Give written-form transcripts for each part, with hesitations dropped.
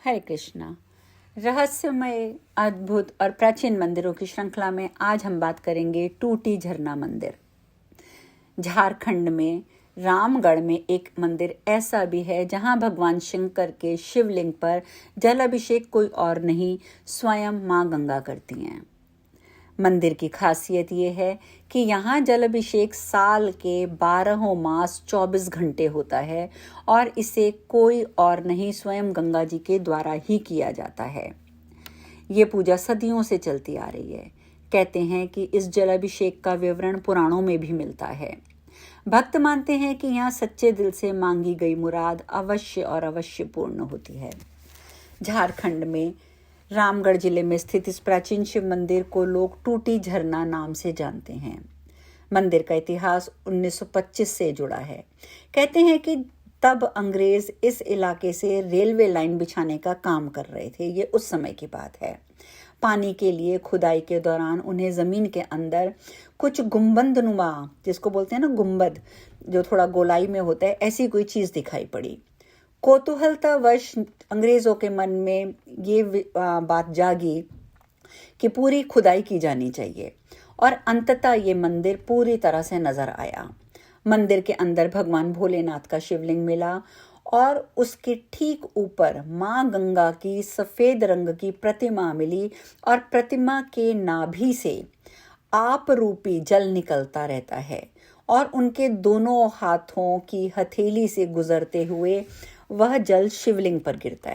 हरे कृष्णा। रहस्यमय, अद्भुत और प्राचीन मंदिरों की श्रृंखला में आज हम बात करेंगे टूटी झरना मंदिर। झारखंड में रामगढ़ में एक मंदिर ऐसा भी है जहां भगवान शंकर के शिवलिंग पर जल अभिषेक कोई और नहीं, स्वयं मां गंगा करती हैं। मंदिर की खासियत ये है कि यहाँ जल अभिषेक साल के 12 मास 24 घंटे होता है और इसे कोई और नहीं, स्वयं गंगा जी के द्वारा ही किया जाता है। ये पूजा सदियों से चलती आ रही है। कहते हैं कि इस जल अभिषेक का विवरण पुराणों में भी मिलता है। भक्त मानते हैं कि यहाँ सच्चे दिल से मांगी गई मुराद अवश्य और अवश्य पूर्ण होती है। झारखंड में रामगढ़ जिले में स्थित इस प्राचीन शिव मंदिर को लोग टूटी झरना नाम से जानते हैं। मंदिर का इतिहास 1925 से जुड़ा है। कहते हैं कि तब अंग्रेज इस इलाके से रेलवे लाइन बिछाने का काम कर रहे थे। ये उस समय की बात है। पानी के लिए खुदाई के दौरान उन्हें जमीन के अंदर कुछ गुंबदनुमा, जिसको बोलते हैं ना गुंबद, जो थोड़ा गोलाई में होता है, ऐसी कोई चीज दिखाई पड़ी। कौतूहलतावश अंग्रेजों के मन में ये बात जागी कि पूरी खुदाई की जानी चाहिए और अंततः ये मंदिर पूरी तरह से नजर आया। मंदिर के अंदर भगवान भोलेनाथ का शिवलिंग मिला और उसके ठीक ऊपर मां गंगा की सफेद रंग की प्रतिमा मिली और प्रतिमा के नाभि से आप रूपी जल निकलता रहता है और उनके दोनों हाथों की हथेली से गुजरते हुए वह जल शिवलिंग पर गिरता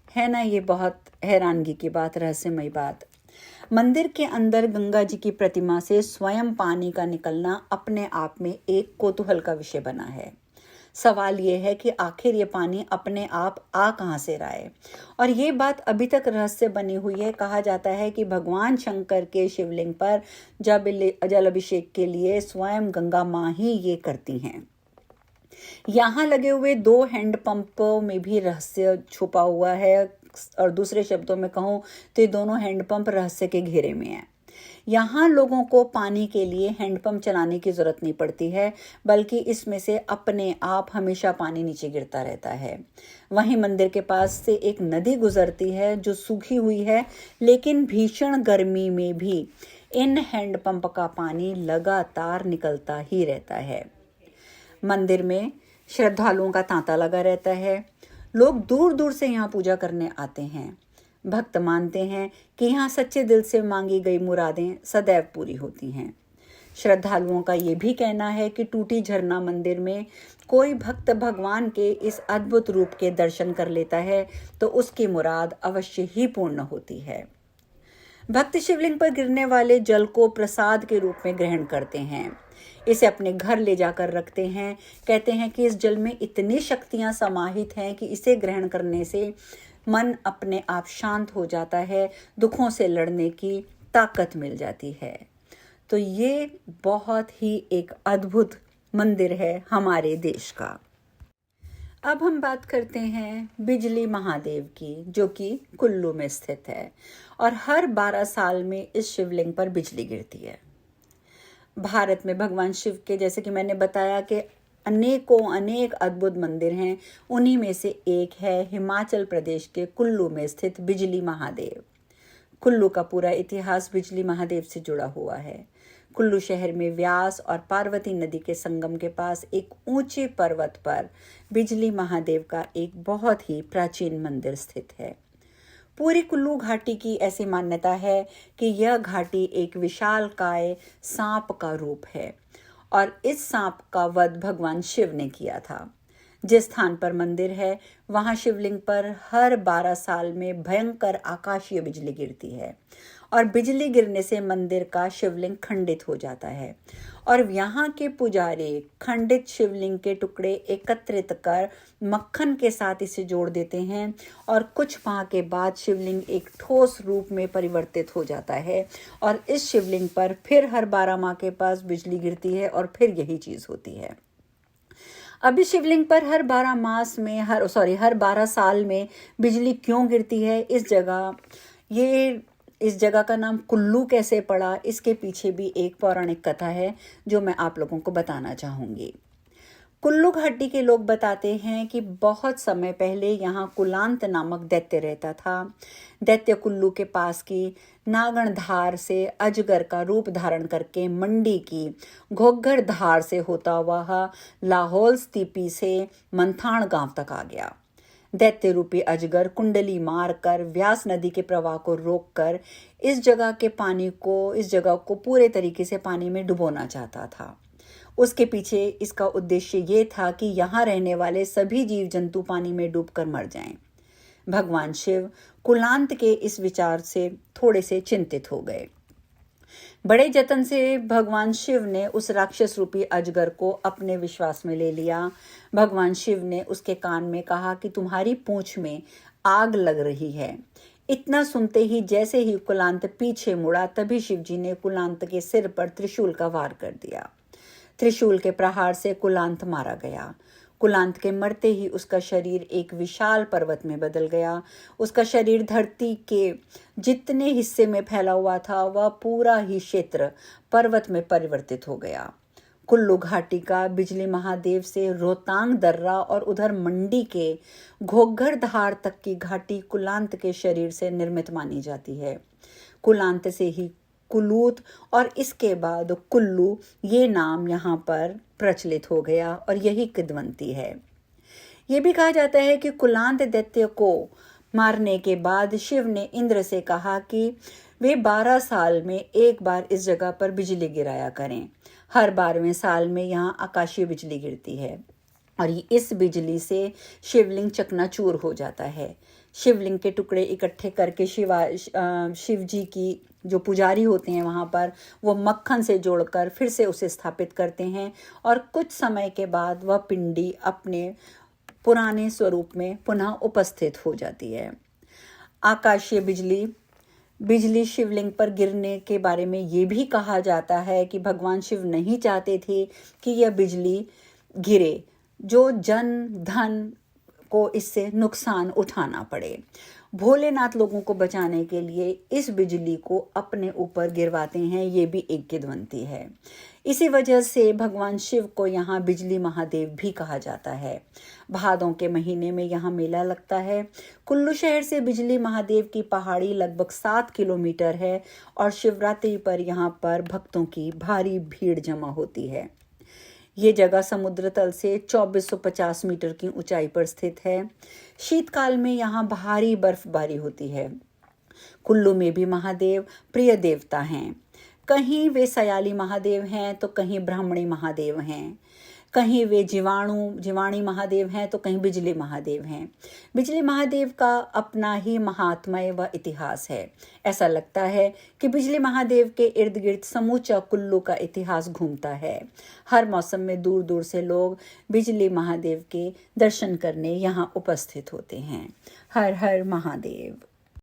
है ना। ये बहुत हैरानगी की बात, रहस्यमय बात। मंदिर के अंदर गंगा जी की प्रतिमा से स्वयं पानी का निकलना अपने आप में एक कौतूहल का विषय बना है। सवाल ये है कि आखिर ये पानी अपने आप आ कहाँ से रहा है, और ये बात अभी तक रहस्य बनी हुई है। कहा जाता है कि भगवान शंकर के शिवलिंग पर जल अभिषेक के लिए स्वयं गंगा माँ ही ये करती हैं। यहाँ लगे हुए 2 हैंडपंपों में भी रहस्य छुपा हुआ है, और दूसरे शब्दों में कहूँ तो ये दोनों हैंडपंप रहस्य के घेरे में हैं। यहाँ लोगों को पानी के लिए हैंडपंप चलाने की जरूरत नहीं पड़ती है, बल्कि इसमें से अपने आप हमेशा पानी नीचे गिरता रहता है। वहीं मंदिर के पास से एक नदी गुजरती है जो सूखी हुई है, लेकिन भीषण गर्मी में भी इन हैंडपंप का पानी लगातार निकलता ही रहता है। मंदिर में श्रद्धालुओं का तांता लगा रहता है। लोग दूर दूर से यहाँ पूजा करने आते हैं। भक्त मानते हैं कि यहाँ सच्चे दिल से मांगी गई मुरादें सदैव पूरी होती हैं। श्रद्धालुओं का ये भी कहना है कि टूटी झरना मंदिर में कोई भक्त भगवान के इस अद्भुत रूप के दर्शन कर लेता है तो उसकी मुराद अवश्य ही पूर्ण होती है। भक्त शिवलिंग पर गिरने वाले जल को प्रसाद के रूप में ग्रहण करते हैं। इसे अपने घर ले जाकर रखते हैं। कहते हैं कि इस जल में इतनी शक्तियां समाहित हैं कि इसे ग्रहण करने से मन अपने आप शांत हो जाता है, दुखों से लड़ने की ताकत मिल जाती है। तो ये बहुत ही एक अद्भुत मंदिर है हमारे देश का। अब हम बात करते हैं बिजली महादेव की, जो कि कुल्लू में स्थित है और हर 12 साल में इस शिवलिंग पर बिजली गिरती है। भारत में भगवान शिव के, जैसे कि मैंने बताया, कि अनेक अद्भुत मंदिर हैं। उन्हीं में से एक है हिमाचल प्रदेश के कुल्लू में स्थित बिजली महादेव। कुल्लू का पूरा इतिहास बिजली महादेव से जुड़ा हुआ है। कुल्लू शहर में व्यास और पार्वती नदी के संगम के पास एक ऊंचे पर्वत पर बिजली महादेव का एक बहुत ही प्राचीन मंदिर स्थित है। पूरी कुल्लू घाटी की ऐसी मान्यता है कि यह घाटी एक विशालकाय सांप का रूप है और इस सांप का वध भगवान शिव ने किया था। जिस स्थान पर मंदिर है वहां शिवलिंग पर हर 12 साल में भयंकर आकाशीय बिजली गिरती है और बिजली गिरने से मंदिर का शिवलिंग खंडित हो जाता है और यहाँ के पुजारी खंडित शिवलिंग के टुकड़े एकत्रित कर मक्खन के साथ इसे जोड़ देते हैं और कुछ माह के बाद शिवलिंग एक ठोस रूप में परिवर्तित हो जाता है और इस शिवलिंग पर फिर हर 12 माह के पास बिजली गिरती है और फिर यही चीज होती है। अभी शिवलिंग पर हर 12 साल में बिजली क्यों गिरती है, इस जगह का नाम कुल्लू कैसे पड़ा, इसके पीछे भी एक पौराणिक कथा है जो मैं आप लोगों को बताना चाहूंगी। कुल्लू घाटी के लोग बताते हैं कि बहुत समय पहले यहाँ कुलांत नामक दैत्य रहता था। दैत्य कुल्लू के पास की नागण धार से अजगर का रूप धारण करके मंडी की घोघर धार से होता हुआ लाहौल स्पीति से मंथाण गांव तक आ गया। दैत्य रूपी अजगर कुंडली मारकर व्यास नदी के प्रवाह को रोककर इस जगह को पूरे तरीके से पानी में डुबोना चाहता था। उसके पीछे इसका उद्देश्य ये था कि यहाँ रहने वाले सभी जीव जंतु पानी में डूबकर मर जाएं। भगवान शिव कुलांत के इस विचार से थोड़े से चिंतित हो गए। बड़े जतन से भगवान शिव ने उस राक्षस रूपी अजगर को अपने विश्वास में ले लिया। भगवान शिव ने उसके कान में कहा कि तुम्हारी पूंछ में आग लग रही है। इतना सुनते ही जैसे ही कुलांत पीछे मुड़ा, तभी शिवजी ने कुलांत के सिर पर त्रिशूल का वार कर दिया। त्रिशूल के प्रहार से कुलांत मारा गया। कुलांत के मरते ही उसका शरीर एक विशाल पर्वत में बदल गया। उसका शरीर धरती के जितने हिस्से में फैला हुआ था वह पूरा ही क्षेत्र पर्वत में परिवर्तित हो गया। कुल्लू घाटी का बिजली महादेव से रोहतांग दर्रा और उधर मंडी के घोघर धार तक की घाटी कुलांत के शरीर से निर्मित मानी जाती है। कुलांत से ही कुलूत और इसके बाद कुल्लू ये नाम यहाँ पर प्रचलित हो गया और यही किद्वंती है। ये भी कहा जाता है कि कुलांत दैत्य को मारने के बाद शिव ने इंद्र से कहा कि वे 12 साल में एक बार इस जगह पर बिजली गिराया करें। हर 12वें साल में यहाँ आकाशीय बिजली गिरती है और इस बिजली से शिवलिंग चकनाचूर हो जाता है। शिवलिंग के टुकड़े इकट्ठे करके शिव जी की जो पुजारी होते हैं वहाँ पर वो मक्खन से जोड़कर फिर से उसे स्थापित करते हैं और कुछ समय के बाद वह पिंडी अपने पुराने स्वरूप में पुनः उपस्थित हो जाती है। आकाशीय बिजली शिवलिंग पर गिरने के बारे में ये भी कहा जाता है कि भगवान शिव नहीं चाहते थे कि यह बिजली गिरे, जो जन धन को इससे नुकसान उठाना पड़े। भोलेनाथ लोगों को बचाने के लिए इस बिजली को अपने ऊपर गिरवाते हैं, ये भी एक किद्वंती है। इसी वजह से भगवान शिव को यहाँ बिजली महादेव भी कहा जाता है। भादों के महीने में यहाँ मेला लगता है। कुल्लू शहर से बिजली महादेव की पहाड़ी लगभग 7 किलोमीटर है और शिवरात्रि पर यहाँ पर भक्तों की भारी भीड़ जमा होती है। ये जगह समुद्र तल से 2450 मीटर की ऊंचाई पर स्थित है। शीतकाल में यहाँ भारी बर्फबारी होती है। कुल्लू में भी महादेव प्रिय देवता हैं। कहीं वे सयाली महादेव हैं तो कहीं ब्राह्मणी महादेव हैं, कहीं वे जीवाणी महादेव हैं तो कहीं बिजली महादेव हैं। बिजली महादेव का अपना ही महात्म्य व इतिहास है। ऐसा लगता है कि बिजली महादेव के इर्द गिर्द समूचा कुल्लू का इतिहास घूमता है। हर मौसम में दूर दूर से लोग बिजली महादेव के दर्शन करने यहाँ उपस्थित होते हैं। हर हर महादेव।